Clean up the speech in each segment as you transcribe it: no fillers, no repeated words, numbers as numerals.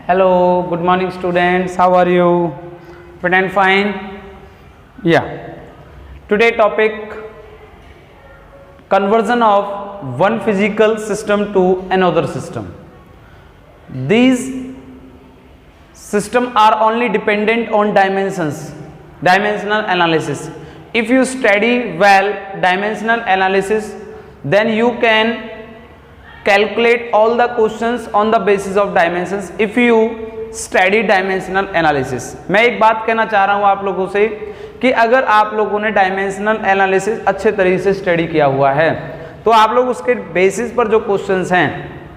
Hello, good morning students. How are you? Fit and fine? Yeah. Today topic conversion of one physical system to another system. These systems are only dependent on dimensional analysis. If you study well dimensional analysis, then you can calculate all the questions on the basis of dimensions if you study dimensional analysis. मैं एक बात कहना चाह रहा हूँ आप लोगों से कि अगर आप लोगों ने डायमेंशनल एनालिसिस अच्छे तरीके से स्टडी किया हुआ है तो आप लोग उसके बेसिस पर जो क्वेश्चंस हैं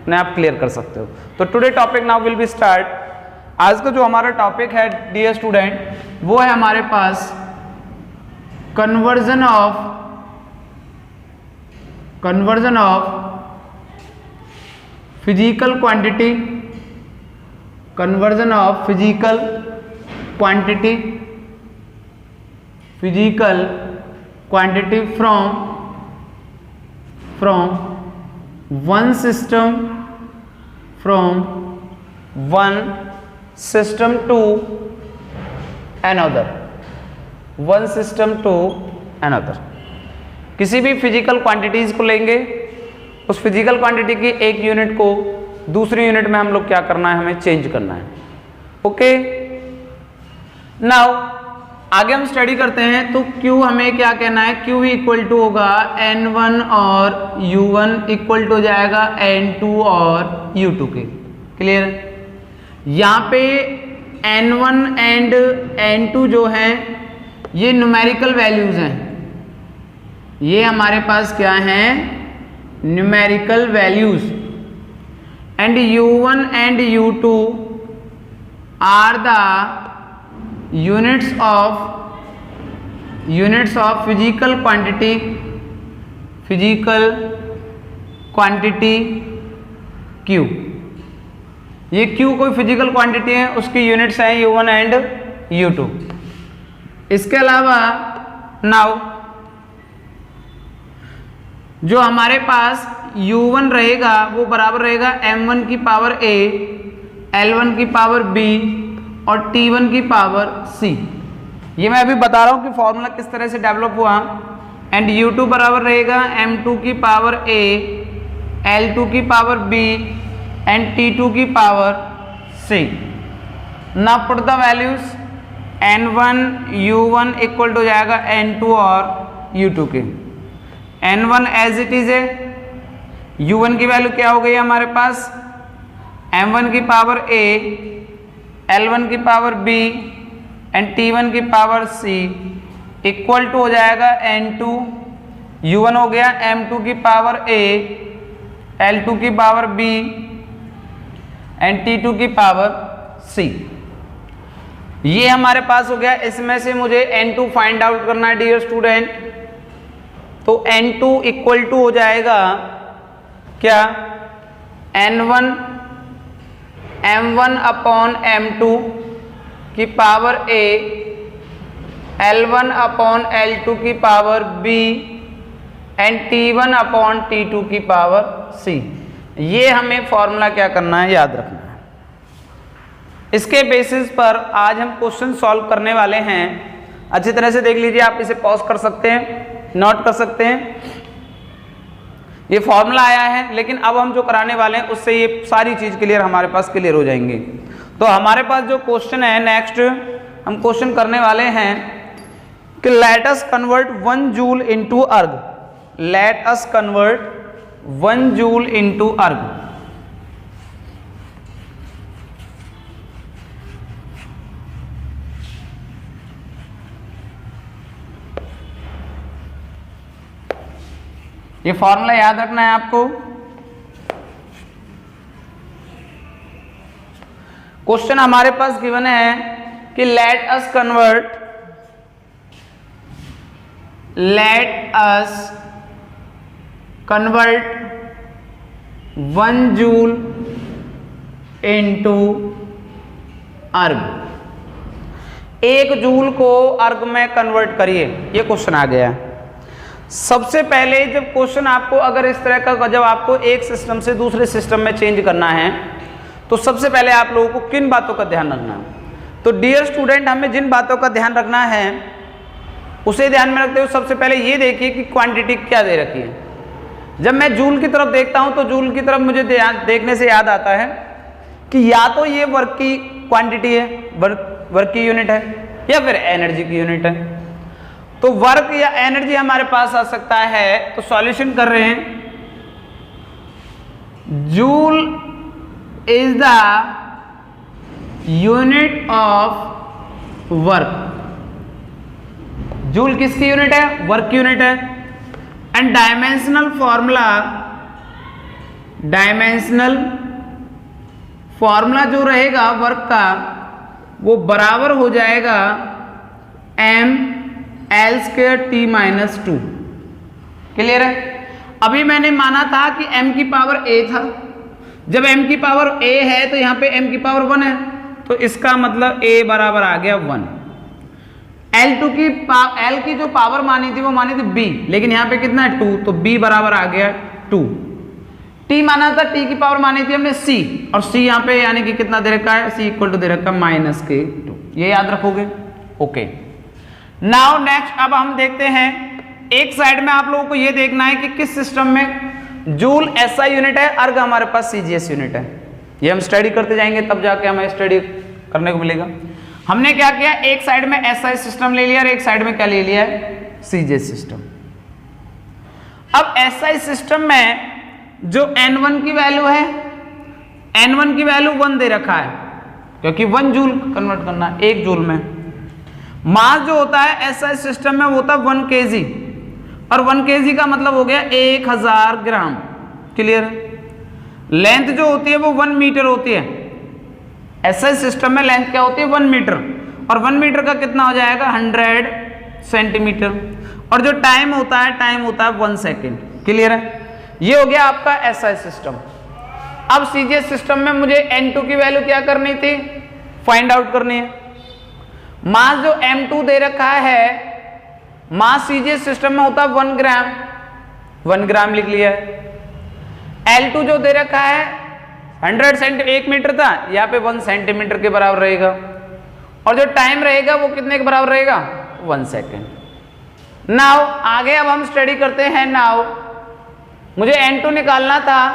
उन्हें आप क्लियर कर सकते हो. तो today topic now will be start. आज का जो हमारा टॉपिक है डियर स्टूडेंट वो है हमारे पास conversion of physical quantity, conversion of physical quantity from one system to another. किसी भी फिजिकल क्वांटिटीज को लेंगे, उस फिजिकल क्वांटिटी की एक यूनिट को दूसरी यूनिट में हम लोग क्या करना है, हमें चेंज करना है. ओके, नाउ आगे हम स्टडी करते हैं. तो Q हमें क्या कहना है, Q इक्वल टू होगा N1 और U1 इक्वल टू हो जाएगा N2 और U2 के. क्लियर? यहाँ पे N1 एंड N2 जो हैं ये न्यूमेरिकल वैल्यूज हैं. ये हमारे पास क्या हैं, numerical values. And U1 and U2 are the units of physical quantity Q. ये Q कोई फिजिकल क्वांटिटी है, उसकी यूनिट्स हैं U1 एंड U2. इसके अलावा नाउ जो हमारे पास U1 रहेगा वो बराबर रहेगा M1 की पावर A, L1 की पावर B और T1 की पावर C. ये मैं अभी बता रहा हूँ कि फॉर्मूला किस तरह से डेवलप हुआ. एंड U2 बराबर रहेगा M2 की पावर A, L2 की पावर B एंड T2 की power C. Now put the values. N1 U1 equal to जाएगा N2 और U2 के. N1 एज इट इज है. U1 की वैल्यू क्या हो गई हमारे पास, M1 की पावर A, L1 की पावर B एंड T1 की पावर C इक्वल टू हो जाएगा N2. U1 हो गया M2 की पावर A, L2 की पावर B एंड T2 की पावर C. ये हमारे पास हो गया. इसमें से मुझे N2 फाइंड आउट करना है डियर स्टूडेंट. तो N2 इक्वल टू हो जाएगा क्या, N1 M1 अपॉन M2 की power A, L1 upon L2 की power B and T1 upon T2 की पावर C. ये हमें फॉर्मूला क्या करना है, याद रखना है. इसके बेसिस पर आज हम क्वेश्चन सॉल्व करने वाले हैं. अच्छी तरह से देख लीजिए, आप इसे पॉज कर सकते हैं, नोट कर सकते हैं. ये फॉर्मूला आया है, लेकिन अब हम जो कराने वाले हैं उससे ये सारी चीज क्लियर हमारे पास क्लियर हो जाएंगे. तो हमारे पास जो क्वेश्चन है नेक्स्ट हम क्वेश्चन करने वाले हैं कि let us convert 1 joule into erg. Let us convert 1 joule into erg. ये फॉर्मूला याद रखना है आपको. क्वेश्चन हमारे पास गिवन है कि let us convert 1 joule into अर्ग. 1 जूल को अर्ग में कन्वर्ट करिए. ये क्वेश्चन आ गया. सबसे पहले जब क्वेश्चन आपको अगर इस तरह का, जब आपको एक सिस्टम से दूसरे सिस्टम में चेंज करना है तो सबसे पहले आप लोगों को किन बातों का ध्यान रखना है? तो डियर स्टूडेंट, हमें जिन बातों का ध्यान रखना है उसे ध्यान में रखते हुए सबसे पहले ये देखिए कि क्वांटिटी क्या दे रखी है। जब मैं जूल की तरफ देखता हूं तो जूल की तरफ मुझे देखने से याद आता है कि या तो ये वर्क की क्वांटिटी है, वर्क की यूनिट है, या फिर एनर्जी की यूनिट है। तो वर्क या एनर्जी हमारे पास आ सकता है। तो सॉल्यूशन कर रहे हैं, joule is the unit of work. Joule किसकी यूनिट है? वर्क की यूनिट है। एंड डायमेंशनल फॉर्मूला जो रहेगा वर्क का वो बराबर हो जाएगा mL²T-2। क्लियर है? अभी मैंने माना था कि m की पावर a था। जब m की पावर a है तो यहाँ पे m की पावर 1 है, तो इसका मतलब a बराबर आ गया 1। L की जो पावर मानी थी वो मानी थी b, लेकिन यहाँ पे कितना है 2, तो b बराबर आ गया 2। t माना था, t की पावर मानी थी हमने c, और c यहाँ पे यानी कि कितना दे रखा है? c इक्वल टू दे रखा है -2। ये याद रखोगे? ओके। नाउ नेक्स्ट अब हम देखते हैं, एक साइड में आप लोगों को ये देखना है कि किस सिस्टम में जूल एसआई यूनिट है, अर्ग हमारे पास सीजीएस यूनिट है। ये हम स्टडी करते जाएंगे तब जाके हमें स्टडी करने को मिलेगा। हमने क्या किया, एक साइड में एसआई सिस्टम ले लिया और एक साइड में क्या ले लिया है? CGS system. अब एसआई सिस्टम में जो N1 की वैल्यू है, N1 की वैल्यू 1 दे रखा है, क्योंकि 1 जूल कन्वर्ट करना है 1 जूल में। मास जो होता है एसआई सिस्टम में वो होता है 1 kg, और 1 kg का मतलब हो गया 1000 ग्राम। क्लियर? लेंथ जो होती है वो 1 मीटर होती है। एसआई सिस्टम में लेंथ क्या होती है? 1 मीटर, और 1 मीटर का कितना हो जाएगा? 100 सेंटीमीटर। और जो टाइम होता है 1 सेकेंड। क्लियर है? ये हो गया आपका एसआई सिस्टम। अब सीजीएस सिस्टम में मुझे N2 की वैल्यू क्या करनी थी? फाइंड आउट करनी है। मास जो M2 दे रखा है, मास सीजीएस सिस्टम में होता है 1 ग्राम, 1 ग्राम लिख लिया है। L2 जो दे रखा है 100 सेंटीमीटर, 1 मीटर था, यहाँ पे 1 सेंटीमीटर के बराबर रहेगा, और जो टाइम रहेगा वो कितने के बराबर रहेगा? 1 सेकेंड। नाउ आगे अब हम स्टडी करते हैं। नाउ मुझे N2 निकालना था,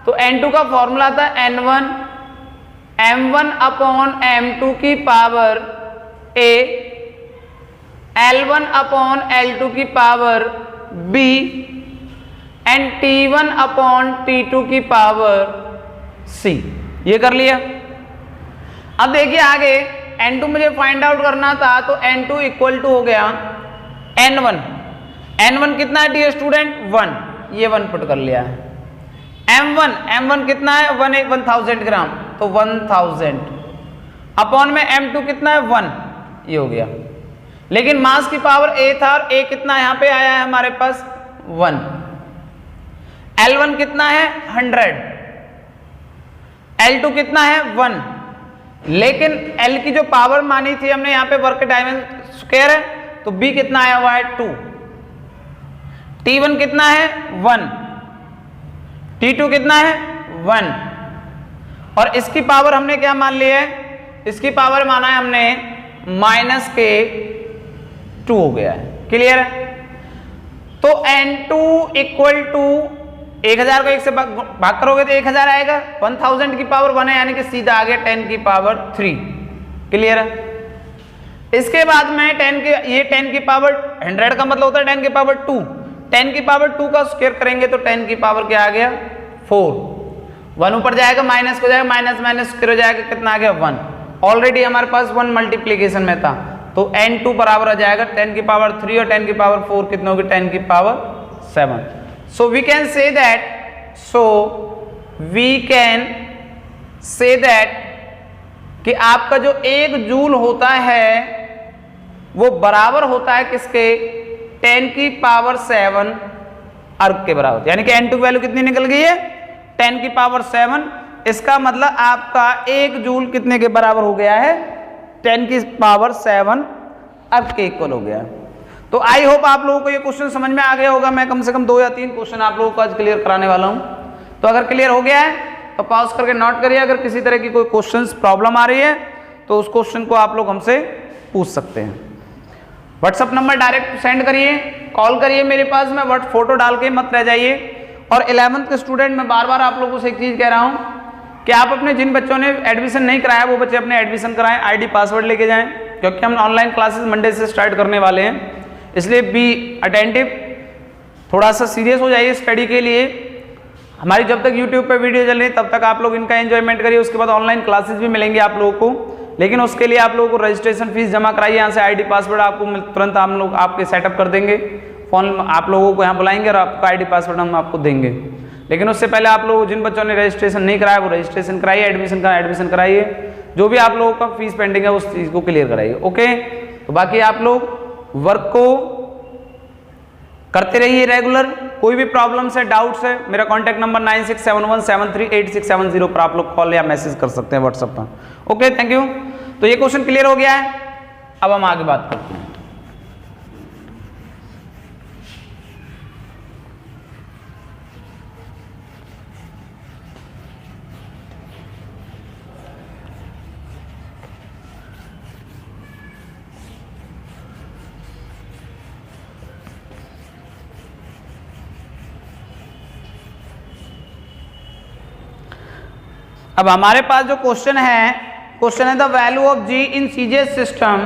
तो N2 का फॉर्मूला था N1 M1 अपॉन M2 की power A, L1 upon L2 की power B, and T1 upon T2 की पावर C। ये कर लिया। अब देखिए आगे N2 मुझे फाइंड आउट करना था, तो N2 इक्वल टू हो गया N1। N1 कितना है डियर स्टूडेंट? 1। ये 1 पुट कर लिया है। M1 कितना है? 1000 ग्राम, तो 1000 अपॉन में M2 कितना है? 1। ये हो गया। लेकिन मास की पावर A था, और A कितना यहाँ पे आया है हमारे पास? 1। L1 कितना है? 100। L2 कितना है? 1। लेकिन L की जो पावर मानी थी हमने यहाँ पे वर्क डायमेंशन स्क्वायर है, तो B कितना आया हुआ है? 2। T1 कितना है? 1। T2 कितना है? 1। और इसकी पावर हमने क्या मान ली है? इसकी पावर माना है हमने -2 हो गया है। क्लियर है? तो N2 इक्वल टू 1000 को 1 से भाग करोगे तो 1000 आएगा। 1000 की पावर 1 है, यानी कि सीधा आ गया 10 की पावर 3। क्लियर है? इसके बाद में 10 की पावर 100 का मतलब होता है 10 की पावर 2। 10 की पावर 2 का स्क्वायर करेंगे तो 10 की पावर क्या आ गया? 4। 1 ऊपर जाएगा, माइनस हो जाएगा, माइनस स्क्वायर हो जाएगा, कितना आ गया? 1। ऑलरेडी हमारे पास 1 मल्टीप्लीकेशन में था, तो N2 बराबर आ जाएगा 10 की पावर 3 और 10 की पावर 4 कितना होगी? 10 की power 7। So we can say that कि आपका जो 1 जूल होता है वो बराबर होता है किसके? 10 की पावर 7 अर्ग के बराबर। यानी कि N2 वैल्यू कितनी निकल गई है? 10 की पावर 7। इसका मतलब आपका 1 जूल कितने के बराबर हो गया है? 10 की पावर 7 अर्ग के इक्वल हो गया। तो आई होप आप लोगों को ये क्वेश्चन समझ में आ गया होगा। मैं कम से कम 2 या 3 क्वेश्चन आप लोगों को आज क्लियर कराने वाला हूं। तो अगर क्लियर हो गया है तो पॉज करके नोट करिए। अगर किसी तरह की कोई क्वेश्चंस प्रॉब्लम आ रही है तो उस क्वेश्चन को आप लोग हमसे पूछ सकते हैं। व्हाट्सअप नंबर डायरेक्ट सेंड करिए, कॉल करिए मेरे पास में, बट फोटो डाल के मत रह जाइए। और 11th के स्टूडेंट मैं बार बार आप लोगों से एक चीज़ कह रहा हूँ कि आप अपने जिन बच्चों ने एडमिशन नहीं कराया वो बच्चे अपने एडमिशन कराएं, आईडी पासवर्ड लेके जाएं, क्योंकि हम ऑनलाइन क्लासेस मंडे से स्टार्ट करने वाले हैं। इसलिए बी अटेंटिव, थोड़ा सा सीरियस हो जाइए स्टडी के लिए। हमारी जब तक यूट्यूब पे वीडियो चल रही है तब तक आप लोग इनका एंजॉयमेंट करिए, उसके बाद ऑनलाइन क्लासेस भी मिलेंगे आप लोगों को। लेकिन उसके लिए आप लोगों को रजिस्ट्रेशन फीस जमा कराइए, यहाँ से आईडी पासवर्ड आपको तुरंत हम लोग आपके सेटअप कर देंगे। फोन आप लोगों को यहाँ बुलाएंगे और आपका आईडी पासवर्ड हम आपको देंगे। लेकिन उससे पहले आप लोग जिन बच्चों ने रजिस्ट्रेशन नहीं कराया वो रजिस्ट्रेशन कराइए, एडमिशन कराइए, जो भी आप लोगों का फीस पेंडिंग है उस चीज़ को क्लियर कराइए। ओके, तो बाकी आप लोग वर्क को करते रहिए रेगुलर। कोई भी प्रॉब्लम्स है, डाउट्स है, मेरा कॉन्टैक्ट नंबर 9671738670 पर आप लोग कॉल या मैसेज कर सकते हैं व्हाट्सएप पर। Okay, thank you. तो ये क्वेश्चन क्लियर हो गया है, अब हम आगे बात करते हैं। अब हमारे पास जो क्वेश्चन है the value of G in CGS system,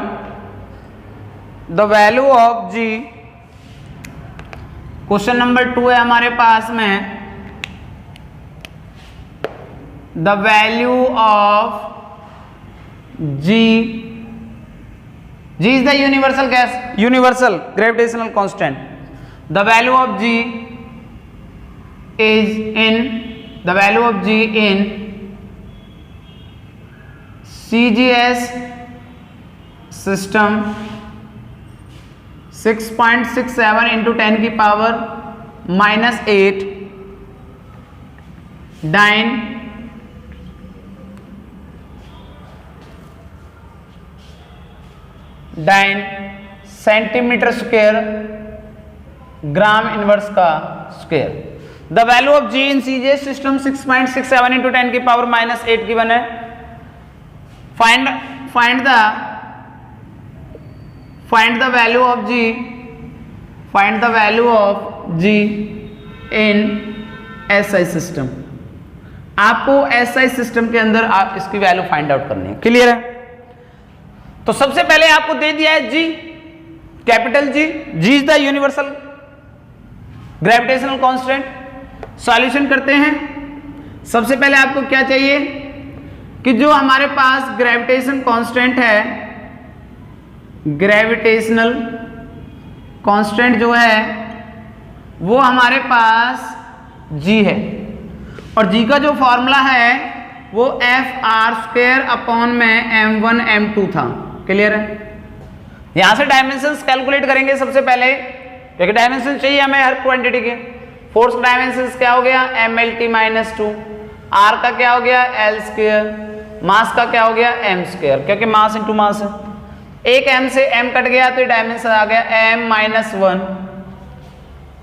the value of G, question number 2 है हमारे पास में, the value of G, G is the universal gas, universal gravitational constant, the value of G is in, the value of G in CGS system 6.67 into 10 की power -8 dyne centimetre square gram inverse का square. The value of G in CGS system 6.67 into 10 की power -8 की बने। Find the value of G, find the value of G in SI system. आपको SI system के अंदर आप इसकी value find out करनी है। क्लियर है? तो सबसे पहले आपको दे दिया है G, capital G, G is the universal gravitational constant. Solution करते हैं। सबसे पहले आपको क्या चाहिए कि जो हमारे पास ग्रेविटेशन कांस्टेंट है, ग्रेविटेशनल कांस्टेंट जो है वो हमारे पास G है, और G का जो फॉर्मूला है वो Fr² अपॉन में m1 m2 था। क्लियर है? यहां से डायमेंशंस कैलकुलेट करेंगे सबसे पहले, क्योंकि डायमेंशन चाहिए हमें हर क्वांटिटी के। फोर्स डायमेंशंस क्या हो गया, mLT-2, R का क्या हो गया, L², मास का क्या हो गया, m², क्योंकि मास इंटू मास है। एक m से m कट गया तो डायमेंशन आ गया m-1,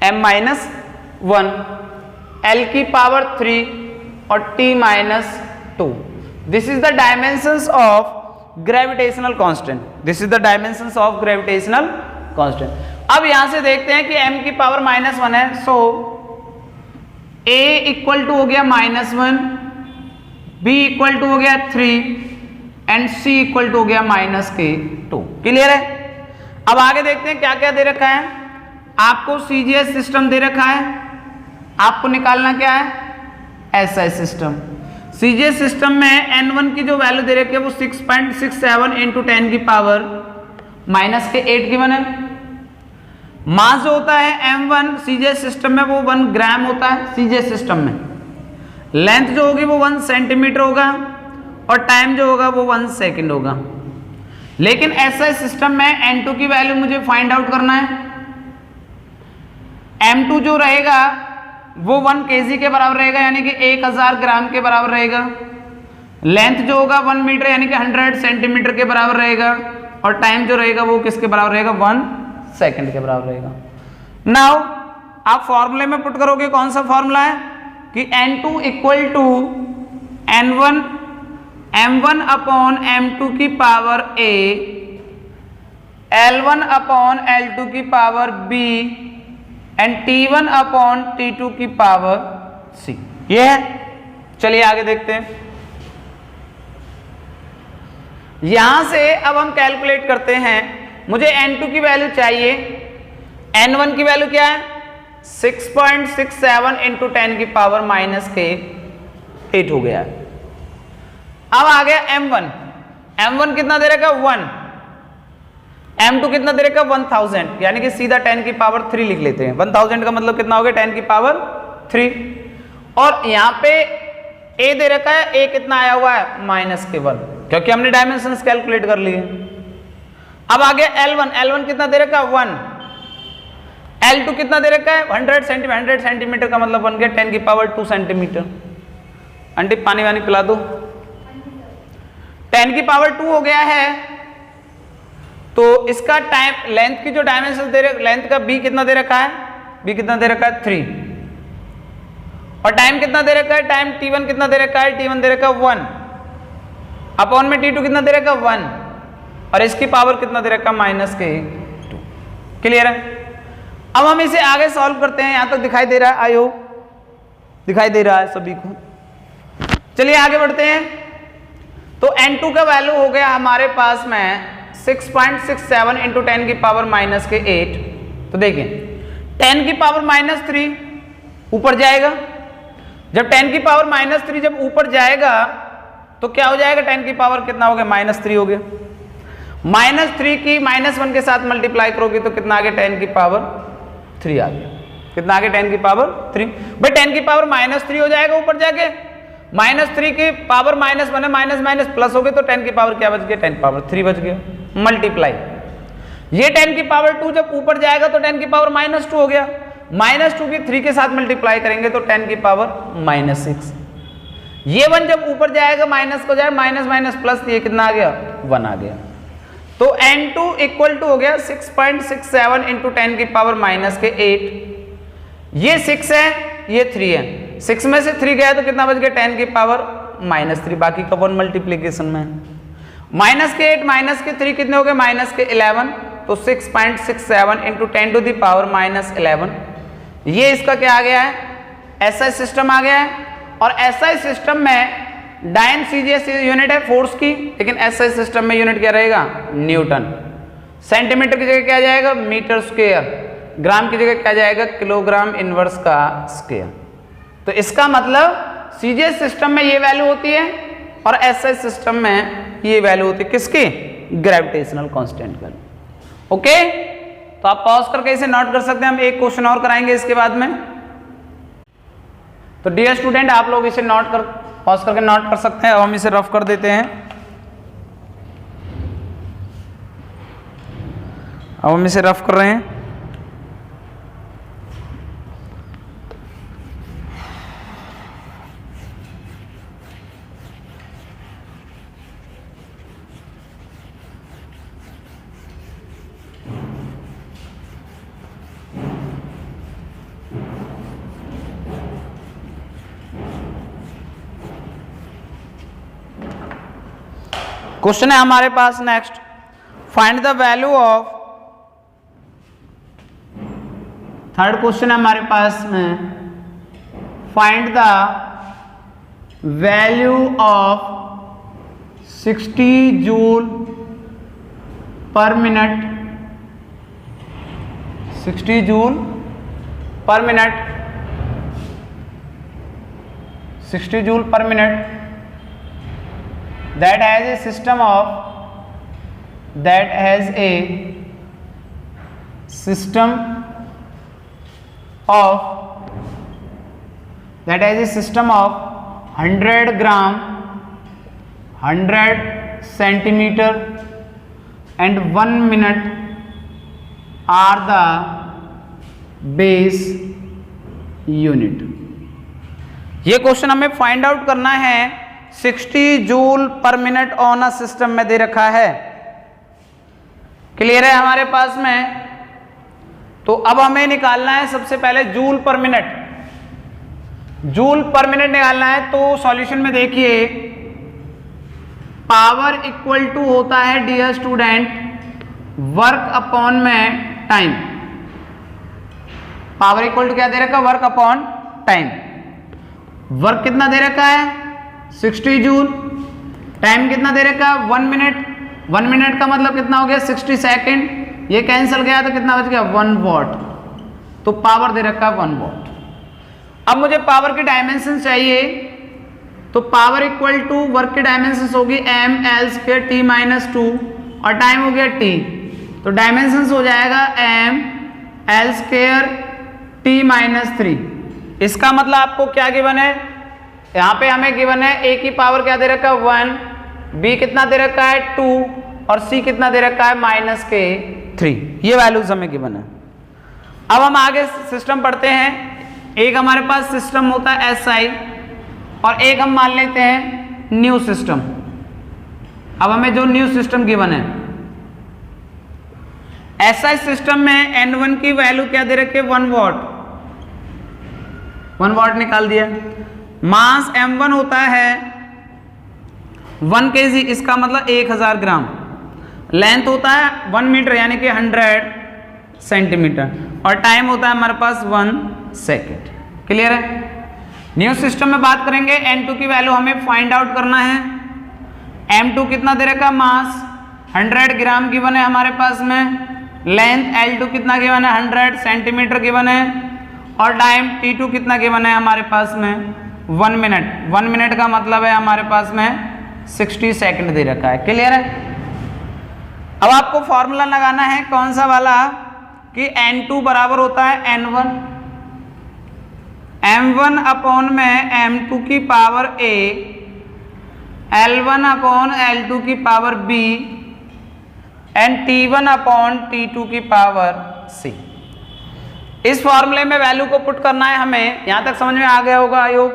m-1, L की पावर 3 और T-2। This is the dimensions of gravitational constant, this is the dimensions of gravitational constant. अब यहां से देखते हैं कि m की पावर -1 है, सो a इक्वल टू हो गया -1, b इक्वल टू हो गया 3 एंड c इक्वल टू हो गया -2। क्लियर है? अब आगे देखते हैं क्या क्या दे रखा है। आपको CGS सिस्टम दे रखा है, आपको निकालना क्या है, SI सिस्टम। CGS सिस्टम में N1 की जो वैल्यू दे रखी है वो 6.67 इंटू 10 की पावर -8 की बने। मास जो होता है M1 CGS सिस्टम में वो 1 ग्राम होता है CGS सिस्टम में। लेंथ जो होगी वो 1 सेंटीमीटर होगा और टाइम जो होगा वो 1 सेकंड होगा। लेकिन SI सिस्टम में N2 की वैल्यू मुझे फाइंड आउट करना है। M2 जो रहेगा वो 1 kg के बराबर रहेगा, यानी कि 1000 ग्राम के बराबर रहेगा। लेंथ जो होगा 1 मीटर यानी कि 100 सेंटीमीटर के बराबर रहेगा, और टाइम जो रहेगा वो किसके बराबर रहेगा, 1 सेकंड के बराबर रहेगा। नाउ आप फॉर्मूले में पुट करोगे, कौन सा फॉर्मूला है कि N2 equal to N1 M1 upon M2 की power A, L1 upon L2 की power B and T1 upon T2 की पावर C। ये है। चलिए आगे देखते हैं। यहां से अब हम कैलकुलेट करते हैं। मुझे N2 की वैल्यू चाहिए, N1 की वैल्यू क्या है 6.67 इंटू 10 की पावर माइनस के 8 हो गया है। अब आ गया M1, M1 कितना दे रखा 1, M2 कितना दे रखा 1000, यानी कि सीधा 10 की पावर 3 लिख लेते हैं। 1000 का मतलब कितना हो गया 10 की पावर 3, और यहां पे A दे रखा है, A कितना आया हुआ है माइनस के 1, क्योंकि हमने डायमेंशंस कैलकुलेट कर लिए। अब आ गया L1, L1 कितना दे रखा है 1, L2 कितना दे रखा है 100 सेंटीमीटर का मतलब बन गया 10 की पावर 2 सेंटीमीटर। आंटी पानी वानी पिला दो। 10 की पावर 2 हो गया है, तो इसका टाइम लेंथ की जो डायमेंशन दे रहे, लेंथ का B कितना दे रखा है, B कितना दे रखा है 3, और टाइम कितना दे रखा है, टाइम T1 कितना दे रखा है, T1 दे रखा है 1, अपॉन में T2 कितना दे रखा है 1, और इसकी पावर कितना दे रखा है माइनस के 2। क्लियर है। अब हम इसे आगे सॉल्व करते हैं। यहां तक दिखाई दे रहा है, आई होप दिखाई दे रहा है सभी को। चलिए आगे बढ़ते हैं। तो N2 का वैल्यू हो गया हमारे पास में 6.67 इंटू 10 की पावर माइनस के 8। तो देखिए 10 की पावर माइनस 3 ऊपर जाएगा, जब 10 की पावर माइनस 3 जब ऊपर जाएगा तो क्या हो जाएगा, 10 की पावर कितना हो गया माइनस 3 हो गया। माइनस 3 की माइनस 1 के साथ मल्टीप्लाई करोगे तो कितना आ गया 10 की पावर 3 आ गया। कितना आ गया 10 की पावर 3। भाई 10 की पावर माइनस 3 हो जाएगा ऊपर जाके, माइनस 3 की पावर माइनस 1 है, माइनस माइनस प्लस हो गए तो 10 की पावर क्या बच गया 10 की पावर 3 बच गया। मल्टीप्लाई ये 10 की पावर 2 जब ऊपर जाएगा तो 10 की पावर माइनस 2 हो गया, माइनस 2 की 3 के साथ मल्टीप्लाई करेंगे तो 10 की पावर माइनस 6। ये 1 जब ऊपर जाएगा माइनस को जाए माइनस माइनस प्लस, ये कितना आ गया 1 आ गया। तो N2 इक्वल टू हो गया 6.67 इंटू 10 की पावर माइनस के 8। ये 6 है, ये 3 है, 6 में से 3 गया तो कितना बच गया 10 की पावर माइनस 3, बाकी का 1 मल्टीप्लीकेशन में। माइनस के 8 माइनस के 3 कितने हो गए माइनस के 11, तो 6.67 into 10 to the power minus 11। ये इसका क्या आ गया है, SI सिस्टम आ गया है। और SI सिस्टम में डायन सीजीएस यूनिट है फोर्स की, लेकिन SI सिस्टम में यूनिट क्या रहेगा न्यूटन। सेंटीमीटर की जगह क्या जाएगा मीटर स्क्वायर, ग्राम की जगह क्या जाएगा किलोग्राम इनवर्स का स्क्वायर। तो इसका मतलब सीजीएस सिस्टम में ये वैल्यू होती है और SI सिस्टम में ये वैल्यू होती है किसकी, ग्रेविटेशनल कांस्टेंट का। ओके, तो आप पॉज करके इसे नोट कर सकते हैं। हम एक क्वेश्चन और कराएंगे इसके बाद में। तो डियर स्टूडेंट आप लोग इसे नोट कर पॉज करके नोट कर सकते हैं। अब हम इसे रफ कर देते हैं। अब हम इसे रफ कर रहे हैं। क्वेश्चन है हमारे पास next, find the value of, third question है हमारे पास में, find the value of 60 joule per minute, 60 joule per minute, 60 joule per minute that has a system of, that has a system of, that has a system of 100 gram, 100 centimeter and 1 minute are the base unit। ये question हमें find out करना है 60 joule per minute on a system में दे रखा है। Clear है हमारे पास में। तो अब हमें निकालना है सबसे पहले joule per minute. Joule per minute निकालना है तो सॉल्यूशन में देखिए, पावर इक्वल टू होता है डियर स्टूडेंट वर्क अपॉन में टाइम। पावर इक्वल टू क्या दे रखा है? Work upon time. वर्क कितना दे रखा है? 60 जूल। टाइम कितना दे रखा है? 1 मिनट। 1 मिनट का मतलब कितना हो गया? 60 सेकेंड। ये कैंसिल गया तो कितना बच गया? 1 वॉट। तो पावर दे रखा है 1 वॉट। अब मुझे पावर की डायमेंशन चाहिए, तो पावर इक्वल टू वर्क की डायमेंशन होगी ml² t-2 और टाइम हो गया t, तो डायमेंशन हो जाएगा ml² t-3। इसका मतलब आपको क्या गिवन है? यहाँ पे हमें गिवन है a की पावर क्या दे रखा है? 1, b कितना दे रखा है? 2 और c कितना दे रखा है? -3। ये वैल्यूज हमें गिवन है। अब हम आगे सिस्टम पढ़ते हैं। एक हमारे पास सिस्टम होता है SI और एक हम मान लेते हैं न्यू सिस्टम। अब हमें जो न्यू सिस्टम गिवन है, SI सिस्टम में N1 की वैल्यू क्या दे रखी है? 1 वॉट। 1 वॉट निकाल दिया। मास M1 होता है 1 kg, इसका मतलब 1000 ग्राम। लेंथ होता है 1 मीटर यानी कि 100 सेंटीमीटर और टाइम होता है हमारे पास 1 सेकेंड। क्लियर है? न्यू सिस्टम में बात करेंगे, N2 की वैल्यू हमें फाइंड आउट करना है। M2 कितना दे रखा? मास 100 ग्राम गिवन है हमारे पास में। लेंथ L2 कितना गिवन है? 100 सेंटीमीटर गिवन है और टाइम T2 कितना गिवन है हमारे पास में? 1 मिनट। 1 मिनट का मतलब है हमारे पास में 60 सेकंड दे रखा है। क्लियर है? अब आपको फॉर्मूला लगाना है कौन सा वाला कि N2 बराबर होता है N1 M1 अपॉन में M2 की power A, L1 upon L2 की power B and T1 upon T2 की पावर C। इस फॉर्मूले में वैल्यू को पुट करना है हमें। यहां तक समझ में आ गया होगा आई होप।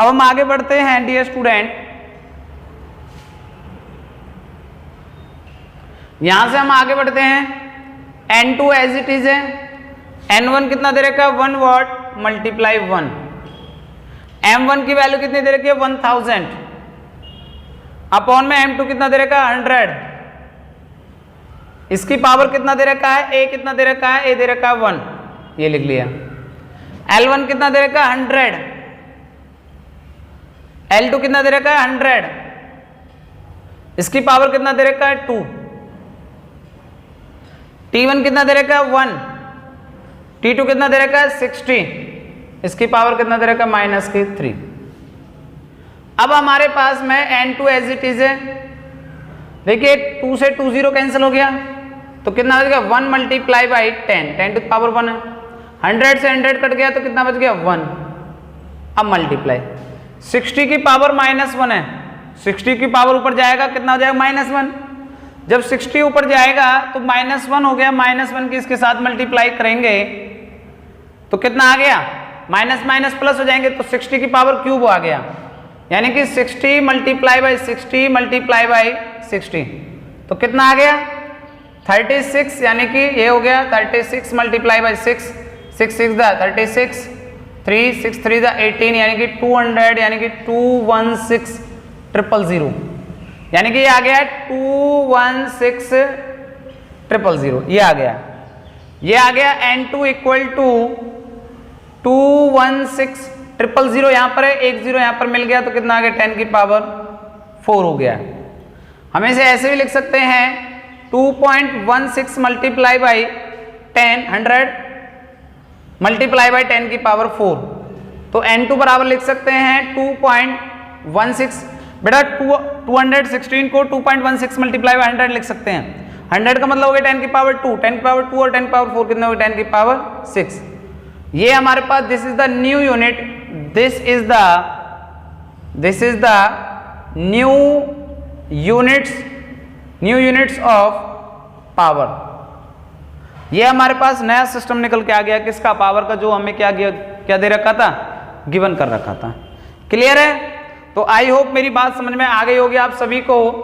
अब हम आगे बढ़ते हैं डियर स्टूडेंट। यहां से हम आगे बढ़ते हैं। N2 एज इट इज है। N1 कितना दे रखा है? 1 वॉट मल्टीप्लाई 1। M1 की वैल्यू कितनी दे रखी है? 1000 अपॉन में M2 कितना दे रखा है? 100। इसकी पावर कितना दे रखा है? A कितना दे रखा है? A दे रखा है 1, ये लिख लिया। L1 कितना दे रखा है? 100। L2 कितना दे रखा है? 100। इसकी पावर कितना दे रखा है? 2। T1 कितना दे रखा है? 1। T2 कितना दे रखा है? 60। इसकी पावर कितना दे रखा है? -3। अब हमारे पास में N2 एज इट इज है। देखिए 2 से 2 0 कैंसिल हो गया तो कितना बच गया? 1 मल्टीप्लाई बाई 10, 10 टू पावर 1 है। 100 से 100 कट गया तो कितना बच गया? 1। अब मल्टीप्लाई 60 की पावर -1 है। 60 की पावर ऊपर जाएगा कितना हो जाएगा? -1। जब 60 ऊपर जाएगा तो -1 हो गया। -1 की इसके साथ मल्टीप्लाई करेंगे तो कितना आ गया? माइनस माइनस प्लस हो जाएंगे तो 60 की पावर क्यूब आ गया, यानी कि 60 मल्टीप्लाई बाई 60 मल्टीप्लाई बाई 60 तो कितना आ गया? 36, यानी कि ये हो गया 36 मल्टीप्लाई बाई 6, 6 6 दा 36, 3 6 3 दा 18, यानी कि 200, यानी कि 216000, यानी कि ये आ गया 216000, ये आ गया। ये आ गया N2 इक्वल टू 216000, यहाँ पर है 1 0 यहाँ पर मिल गया तो कितना आ गया? 10 की पावर 4 हो गया। हम इसे ऐसे भी लिख सकते हैं 2.16 मल्टीप्लाई बाई 10, 100 मल्टीप्लाई बाई 10 की पावर 4, तो N2 बराबर लिख सकते हैं 2.16। बेटा 216 को 2.16 मल्टीप्लाई बाई 100 लिख सकते हैं। 100 का मतलब हो गया 10 की पावर 2, 10 की पावर 2 और 10 की पावर 4 कितना हो गया? 10 की पावर 6। ये हमारे पास this is the new unit, this is the new units of power. ये हमारे पास नया सिस्टम निकल के आ गया किसका? पावर का, जो हमें क्या दे रखा था? गिवन कर रखा था। क्लियर है? तो आई होप मेरी बात समझ में आ गई होगी आप सभी को।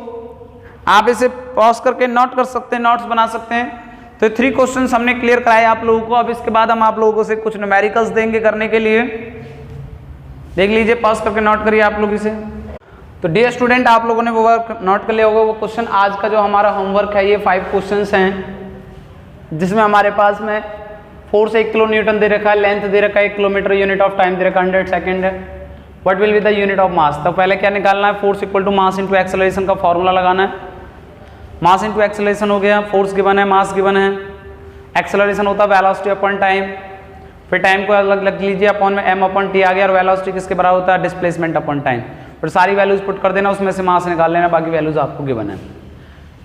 आप इसे पॉज करके नोट कर सकते हैं, नोट्स बना सकते हैं। तो 3 क्वेश्चंस हमने क्लियर कराए आप लोगों को। अब इसके बाद हम आप लोगों को से कुछ न्यूमेरिकल्स देंगे करने के लिए। देख लीजिए, पॉज करके नोट करिए आप लोग इसे। तो डियर स्टूडेंट, आप लोगों ने वो वर्क नोट कर लिया होगा। वो क्वेश्चन आज का जो हमारा होमवर्क है, ये 5 क्वेश्चंस हैं, जिसमें हमारे पास में फोर्स 1 किलो न्यूटन दे रखा है, लेंथ दे रखा है 1 किलोमीटर, यूनिट ऑफ टाइम दे रखा है 100 सेकेंड है। What will be the unit of mass? तो पहले क्या निकालना है? Force equal to mass into acceleration का फॉर्मूला लगाना है। मास इंटू एक्सेलरेशन हो गया, फोर्स गिवन है, मास गिवन है, एक्सेलरेशन होता है वेलोसिटी अपॉन टाइम, फिर टाइम को अलग लग लीजिए, अपॉन में m अपॉन टी आ गया, और वेलोसिटी किसके बराबर होता है? Displacement upon time. फिर सारी वैल्यूज पुट कर देना, उसमें से मास निकाल लेना, बाकी वैल्यूज आपको गिवन है।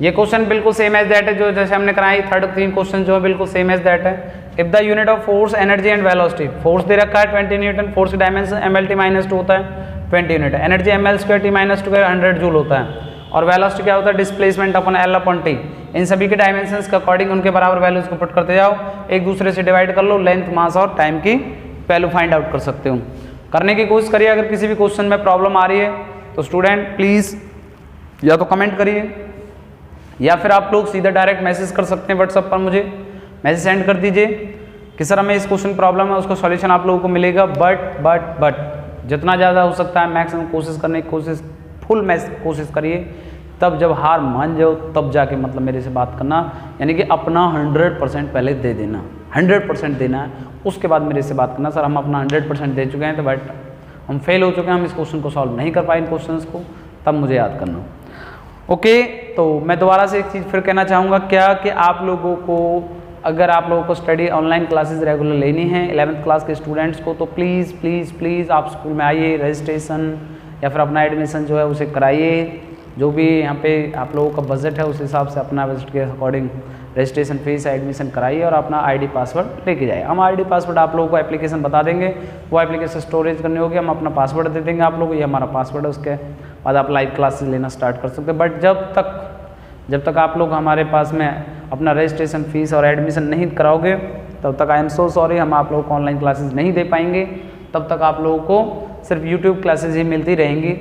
ये क्वेश्चन बिल्कुल सेम एज दैट है जो जैसे हमने कराई, थर्ड 3 क्वेश्चन जो है बिल्कुल सेम एज दैट है। If the unit of force, energy and velocity, force दे रखा है 20 न्यूटन, फोर्स की डायमेंशन mlt-2 होता है 20 unit, energy ml² t-2 100 joule होता है, और वेलोसिटी क्या होता है? Displacement upon L upon T. इन सभी के डायमेंशंस के अकॉर्डिंग उनके बराबर वैल्यूज को पुट करते जाओ, एक दूसरे से डिवाइड कर लो, लेंथ, मास और टाइम की वैल्यू फाइंड आउट कर सकते हो। करने की कोशिश करिए। अगर किसी भी क्वेश्चन में प्रॉब्लम आ रही है तो स्टूडेंट प्लीज़ या तो कमेंट करिए, या फिर आप लोग सीधा डायरेक्ट मैसेज कर सकते हैं व्हाट्सएप पर, मुझे मैसेज सेंड कर दीजिए कि सर हमें इस क्वेश्चन प्रॉब्लम है, उसका सॉल्यूशन आप लोगों को मिलेगा। बट जितना ज़्यादा हो सकता है मैक्सिमम कोशिश करने की फुल कोशिश करिए। तब जब हार मान जाओ तब जाके मतलब मेरे से बात करना, यानी कि अपना 100% पहले दे देना, 100% देना है, उसके बाद मेरे से बात करना। सर हम अपना 100% दे चुके हैं तो बट हम फेल हो चुके हैं, हम इस क्वेश्चन को सॉल्व नहीं कर पाए इन क्वेश्चंस को, तब मुझे याद करना। ओके, तो मैं दोबारा से एक चीज़ फिर कहना चाहूँगा क्या कि आप लोगों को, अगर आप लोगों को स्टडी ऑनलाइन क्लासेस रेगुलर लेनी है 11th क्लास के स्टूडेंट्स को, तो प्लीज़ प्लीज़ प्लीज़ आप स्कूल में आइए, रजिस्ट्रेशन या फिर अपना एडमिशन जो है उसे कराइए। जो भी यहाँ पे आप लोगों का बजट है उस हिसाब से अपना बजट के अकॉर्डिंग रजिस्ट्रेशन फीस या एडमिशन कराइए, और अपना आईडी पासवर्ड लेके जाइए। हम आईडी पासवर्ड आप लोगों को एप्लीकेशन बता देंगे, वो एप्लीकेशन स्टोरेज करनी होगी, हम अपना पासवर्ड दे देंगे आप लोगों को, ये हमारा पासवर्ड है, उसके बाद आप लाइव क्लासेस लेना स्टार्ट कर सकते हैं। बट जब तक आप लोग हमारे पास में अपना रजिस्ट्रेशन फीस और एडमिशन नहीं कराओगे, तब तक आई एम सो सॉरी, हम आप लोगों को ऑनलाइन क्लासेस नहीं दे पाएंगे। तब तक आप लोगों को सिर्फ यूट्यूब क्लासेस ही मिलती रहेंगी,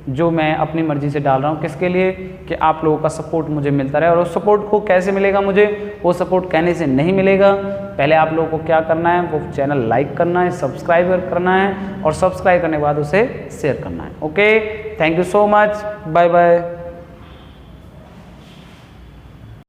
जो मैं अपनी मर्जी से डाल रहा हूँ। किसके लिए? कि आप लोगों का सपोर्ट मुझे मिलता रहे। और उस सपोर्ट को कैसे मिलेगा मुझे? वो सपोर्ट कहने से नहीं मिलेगा। पहले आप लोगों को क्या करना है, वो चैनल लाइक करना है, सब्सक्राइब करना है, और सब्सक्राइब करने के बाद उसे शेयर करना है। Okay, thank you so much, bye bye.